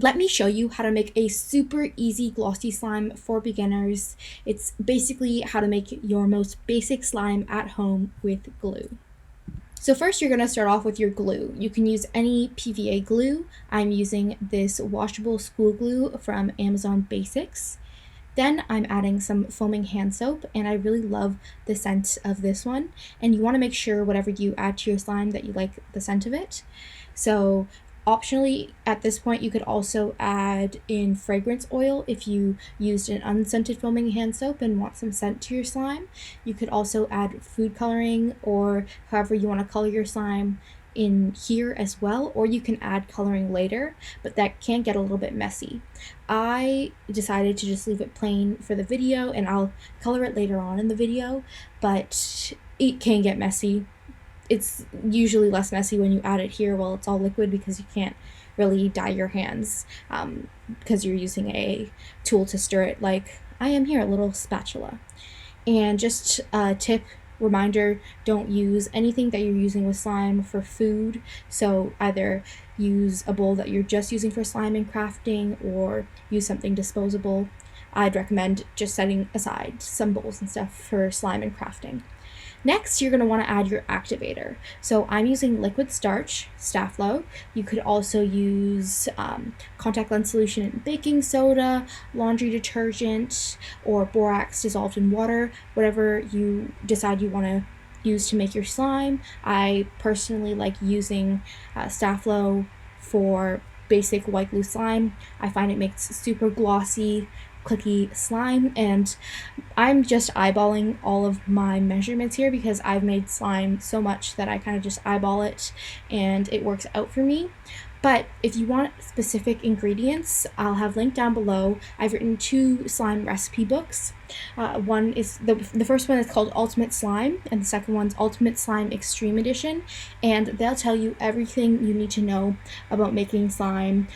Let me show you how to make a super easy glossy slime for beginners. It's basically how to make your most basic slime at home with glue. So first you're going to start off with your glue. You can use any PVA glue. I'm using this washable school glue from Amazon Basics. Then I'm adding some foaming hand soap, and I really love the scent of this one. And you want to make sure whatever you add to your slime that you like the scent of it. So optionally, at this point, you could also add in fragrance oil if you used an unscented foaming hand soap and want some scent to your slime. You could also add food coloring or however you want to color your slime in here as well, or you can add coloring later, but that can get a little bit messy. I decided to just leave it plain for the video, and I'll color it later on in the video, but it can get messy. It's usually less messy when you add it here while it's all liquid, because you can't really dye your hands because you're using a tool to stir it, like I am here, a little spatula. And just a tip, reminder, don't use anything that you're using with slime for food. So either use a bowl that you're just using for slime and crafting, or use something disposable. I'd recommend just setting aside some bowls and stuff for slime and crafting. Next, you're going to want to add your activator. So I'm using liquid starch, Staflo. You could also use contact lens solution and baking soda, laundry detergent, or borax dissolved in water, whatever you decide you want to use to make your slime. I personally like using Staflo for basic white glue slime. I find it makes super glossy, clicky slime, and I'm just eyeballing all of my measurements here because I've made slime so much that I kind of just eyeball it and it works out for me. But if you want specific ingredients, I'll have linked down below. I've written 2 slime recipe books. One is the first one is called Ultimate Slime, and the second one's Ultimate Slime Extreme Edition, and they'll tell you everything you need to know about making slime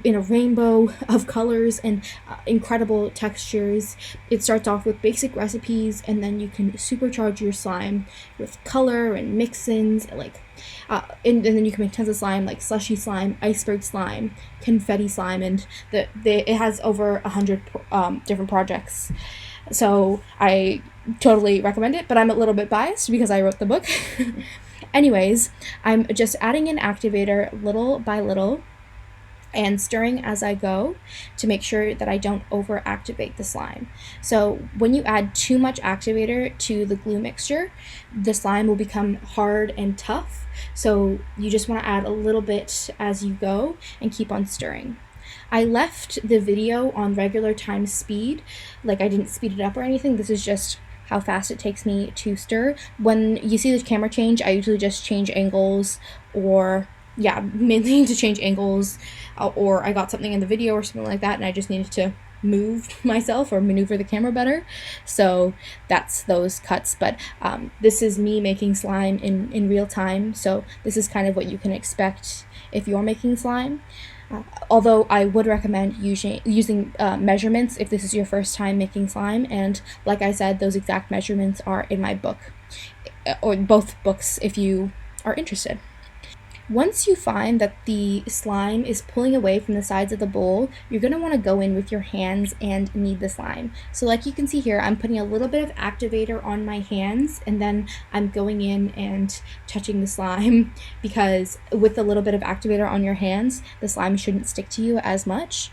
in a rainbow of colors and incredible textures. It starts off with basic recipes, and then you can supercharge your slime with color and mix-ins, and then you can make tons of slime, like slushy slime, iceberg slime, confetti slime, and it has over 100 different projects. So I totally recommend it, but I'm a little bit biased because I wrote the book. Anyways, I'm just adding an activator little by little and stirring as I go to make sure that I don't over activate the slime. So when you add too much activator to the glue mixture, the slime will become hard and tough. So you just want to add a little bit as you go and keep on stirring. I left the video on regular time speed, like I didn't speed it up or anything. This is just how fast it takes me to stir. When you see the camera change, I usually just change angles, or mainly to change angles, or I got something in the video or something like that and I just needed to move myself or maneuver the camera better. So that's those cuts, but this is me making slime in real time, so this is kind of what you can expect if you're making slime. Although I would recommend using measurements if this is your first time making slime, and like I said, those exact measurements are in my book, or both books if you are interested. Once you find that the slime is pulling away from the sides of the bowl, you're going to want to go in with your hands and knead the slime. So like you can see here, I'm putting a little bit of activator on my hands, and then I'm going in and touching the slime, because with a little bit of activator on your hands, the slime shouldn't stick to you as much.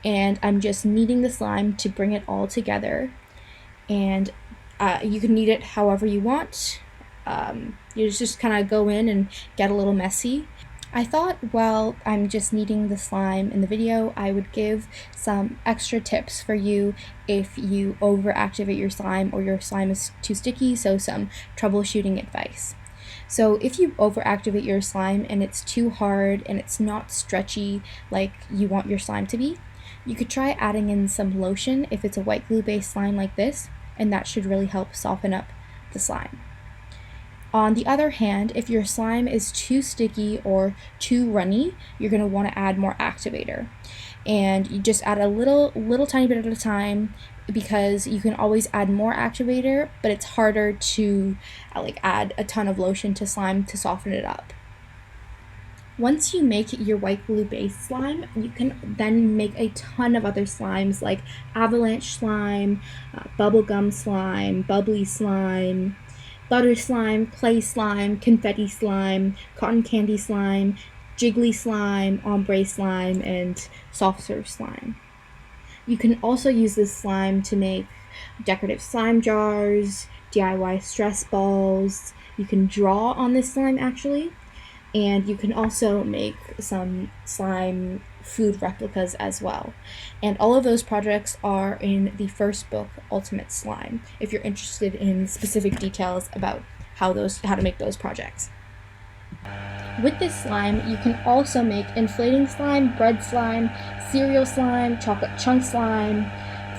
And I'm just kneading the slime to bring it all together. And you can knead it however you want. You just kind of go in and get a little messy. I thought while I'm just kneading the slime in the video, I would give some extra tips for you if you overactivate your slime or your slime is too sticky, so some troubleshooting advice. So if you overactivate your slime and it's too hard and it's not stretchy like you want your slime to be, you could try adding in some lotion if it's a white glue based slime like this, and that should really help soften up the slime. On the other hand, if your slime is too sticky or too runny, you're going to want to add more activator. And you just add a little tiny bit at a time, because you can always add more activator, but it's harder to add a ton of lotion to slime to soften it up. Once you make your white glue based slime, you can then make a ton of other slimes like avalanche slime, bubblegum slime, bubbly slime, butter slime, clay slime, confetti slime, cotton candy slime, jiggly slime, ombre slime, and soft serve slime. You can also use this slime to make decorative slime jars, DIY stress balls. You can draw on this slime actually, and you can also make some slime food replicas as well. And all of those projects are in the first book, Ultimate Slime, if you're interested in specific details about how to make those projects. With this slime, you can also make inflating slime, bread slime, cereal slime, chocolate chunk slime,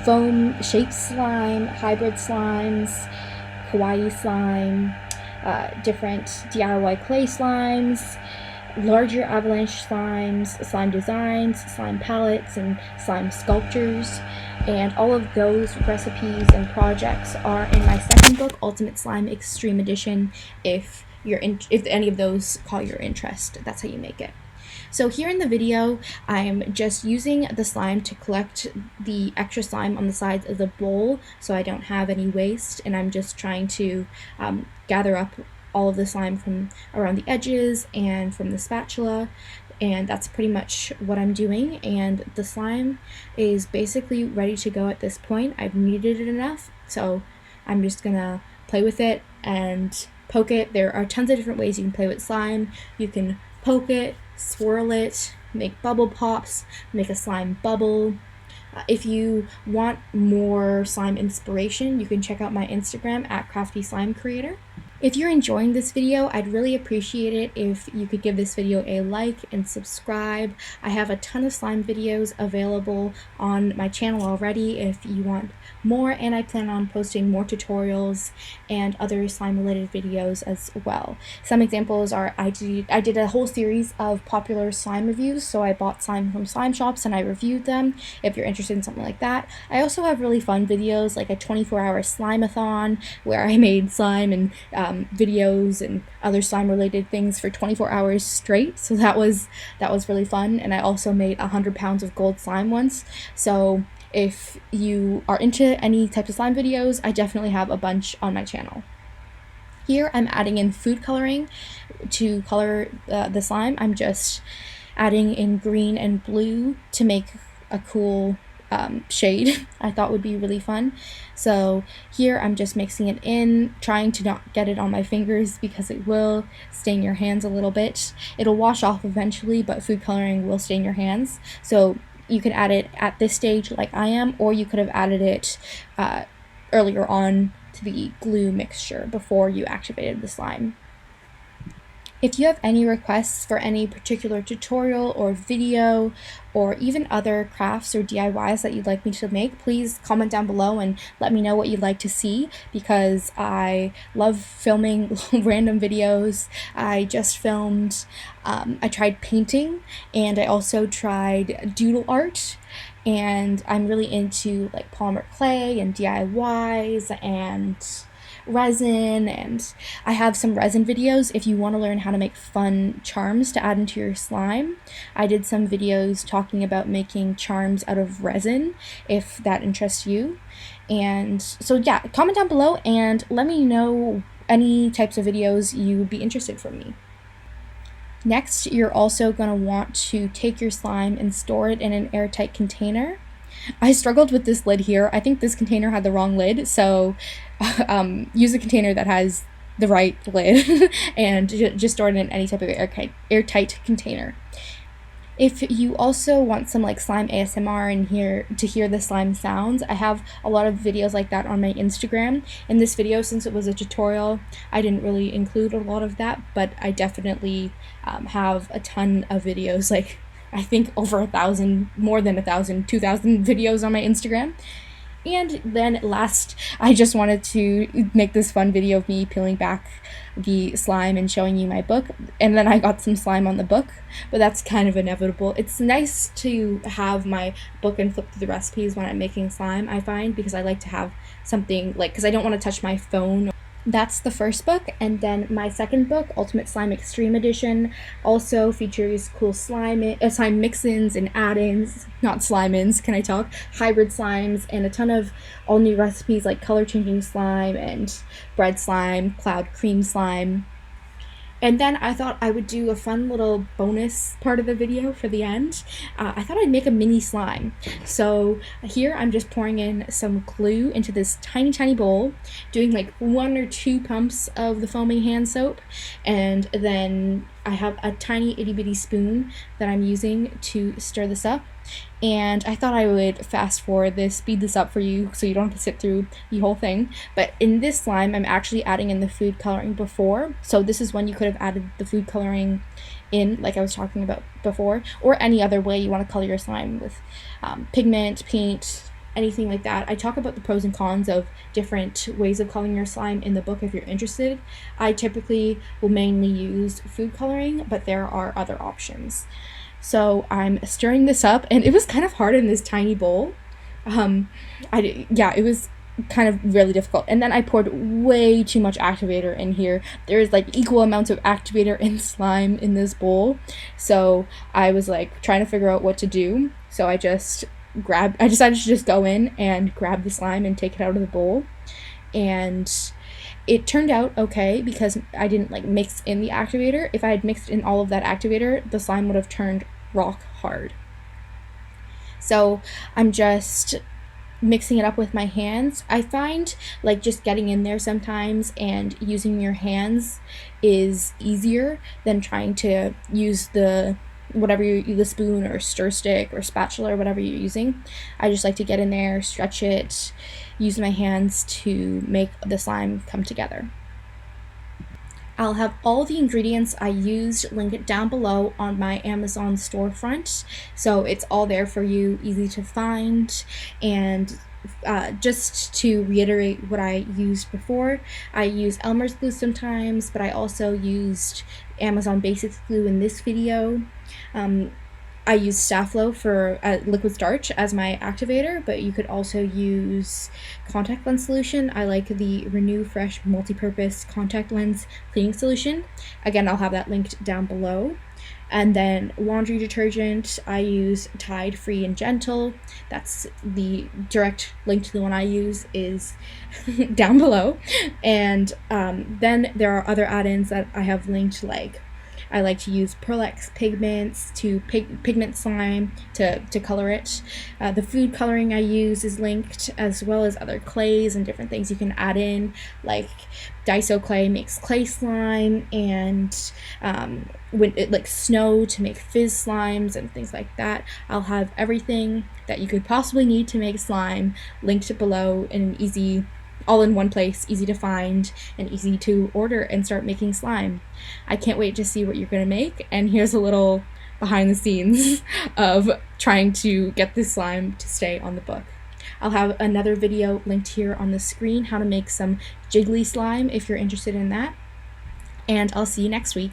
foam shaped slime, hybrid slimes, kawaii slime, different DIY clay slimes, larger avalanche slimes, slime designs, slime palettes, and slime sculptures. And all of those recipes and projects are in my second book, Ultimate Slime Extreme Edition, if any of those call your interest. That's how you make it. So here in the video, I'm just using the slime to collect the extra slime on the sides of the bowl so I don't have any waste, and I'm just trying to gather up all of the slime from around the edges and from the spatula, and that's pretty much what I'm doing. And the slime is basically ready to go at this point. I've kneaded it enough, so I'm just gonna play with it and poke it. There are tons of different ways you can play with slime. You can poke it, swirl it, make bubble pops, make a slime bubble. If you want more slime inspiration, you can check out my Instagram at Crafty Slime Creator. If you're enjoying this video, I'd really appreciate it if you could give this video a like and subscribe. I have a ton of slime videos available on my channel already if you want more, and I plan on posting more tutorials and other slime related videos as well. Some examples are I did a whole series of popular slime reviews, so I bought slime from slime shops and I reviewed them, if you're interested in something like that. I also have really fun videos like a 24-hour slime-a-thon where I made slime and videos and other slime related things for 24 hours straight, so that was really fun. And I also made 100 pounds of gold slime once, so if you are into any types of slime videos, I definitely have a bunch on my channel. Here I'm adding in food coloring to color the slime. I'm just adding in green and blue to make a cool shade I thought would be really fun. So here I'm just mixing it in, trying to not get it on my fingers because it will stain your hands a little bit. It'll wash off eventually, but food coloring will stain your hands. So you can add it at this stage like I am, or you could have added it earlier on to the glue mixture before you activated the slime. If you have any requests for any particular tutorial or video or even other crafts or DIYs that you'd like me to make, please comment down below and let me know what you'd like to see, because I love filming random videos. I just filmed, I tried painting, and I also tried doodle art, and I'm really into like polymer clay and DIYs and resin, and I have some resin videos if you want to learn how to make fun charms to add into your slime. I did some videos talking about making charms out of resin, if that interests you. And so yeah, comment down below and let me know any types of videos you'd be interested from me. Next, you're also going to want to take your slime and store it in an airtight container. I struggled with this lid here. I think this container had the wrong lid, so use a container that has the right lid and just store it in any type of airtight container. If you also want some like slime ASMR and to hear the slime sounds, I have a lot of videos like that on my Instagram. In this video, since it was a tutorial, I didn't really include a lot of that, but I definitely have a ton of videos, like I think over 1,000, more than 1,000, 2,000 videos on my Instagram. And then last, I just wanted to make this fun video of me peeling back the slime and showing you my book. And then I got some slime on the book, but that's kind of inevitable. It's nice to have my book and flip through the recipes when I'm making slime, I find, because I like to have something like, because I don't want to touch my phone That's the first book, and then my second book, Ultimate Slime Extreme Edition, also features cool slime mix-ins and add-ins, not slime-ins, can I talk? Hybrid slimes, and a ton of all new recipes like color-changing slime and bread slime, cloud cream slime. And then I thought I would do a fun little bonus part of the video for the end. I thought I'd make a mini slime. So here I'm just pouring in some glue into this tiny, tiny bowl, doing like 1 or 2 pumps of the foaming hand soap, and then I have a tiny itty bitty spoon that I'm using to stir this up. And I thought I would fast forward this, speed this up for you so you don't have to sit through the whole thing. But in this slime, I'm actually adding in the food coloring before. So this is when you could have added the food coloring in, like I was talking about before, or any other way you want to color your slime with pigment, paint, anything like that. I talk about the pros and cons of different ways of coloring your slime in the book if you're interested. I typically will mainly use food coloring, but there are other options. So I'm stirring this up, and it was kind of hard in this tiny bowl. It was kind of really difficult. And then I poured way too much activator in here. There's like equal amounts of activator and slime in this bowl. So I was like trying to figure out what to do. So I decided to just go in and grab the slime and take it out of the bowl. And it turned out okay because I didn't like mix in the activator. If I had mixed in all of that activator, the slime would have turned rock hard. So I'm just mixing it up with my hands. I find like just getting in there sometimes and using your hands is easier than trying to use the spoon or stir stick or spatula or whatever you're using. I just like to get in there, stretch it, use my hands to make the slime come together. I'll have all the ingredients I used linked down below on my Amazon storefront, so it's all there for you, easy to find. And just to reiterate what I used before, I use Elmer's glue sometimes, but I also used Amazon Basics glue in this video. I use Staflo for liquid starch as my activator, but you could also use contact lens solution. I like the Renew Fresh multi-purpose contact lens cleaning solution. Again, I'll have that linked down below. And then laundry detergent, I use Tide Free and Gentle. That's the direct link to the one I use is down below. And then there are other add-ins that I have linked, like I like to use Pearl-Ex pigments to pigment slime to color it. The food coloring I use is linked, as well as other clays and different things you can add in, like Daiso clay makes clay slime, and like snow to make fizz slimes and things like that. I'll have everything that you could possibly need to make slime linked below in an easy, all in one place, easy to find and easy to order and start making slime. I can't wait to see what you're going to make, and here's a little behind the scenes of trying to get this slime to stay on the book. I'll have another video linked here on the screen, how to make some jiggly slime if you're interested in that, and I'll see you next week.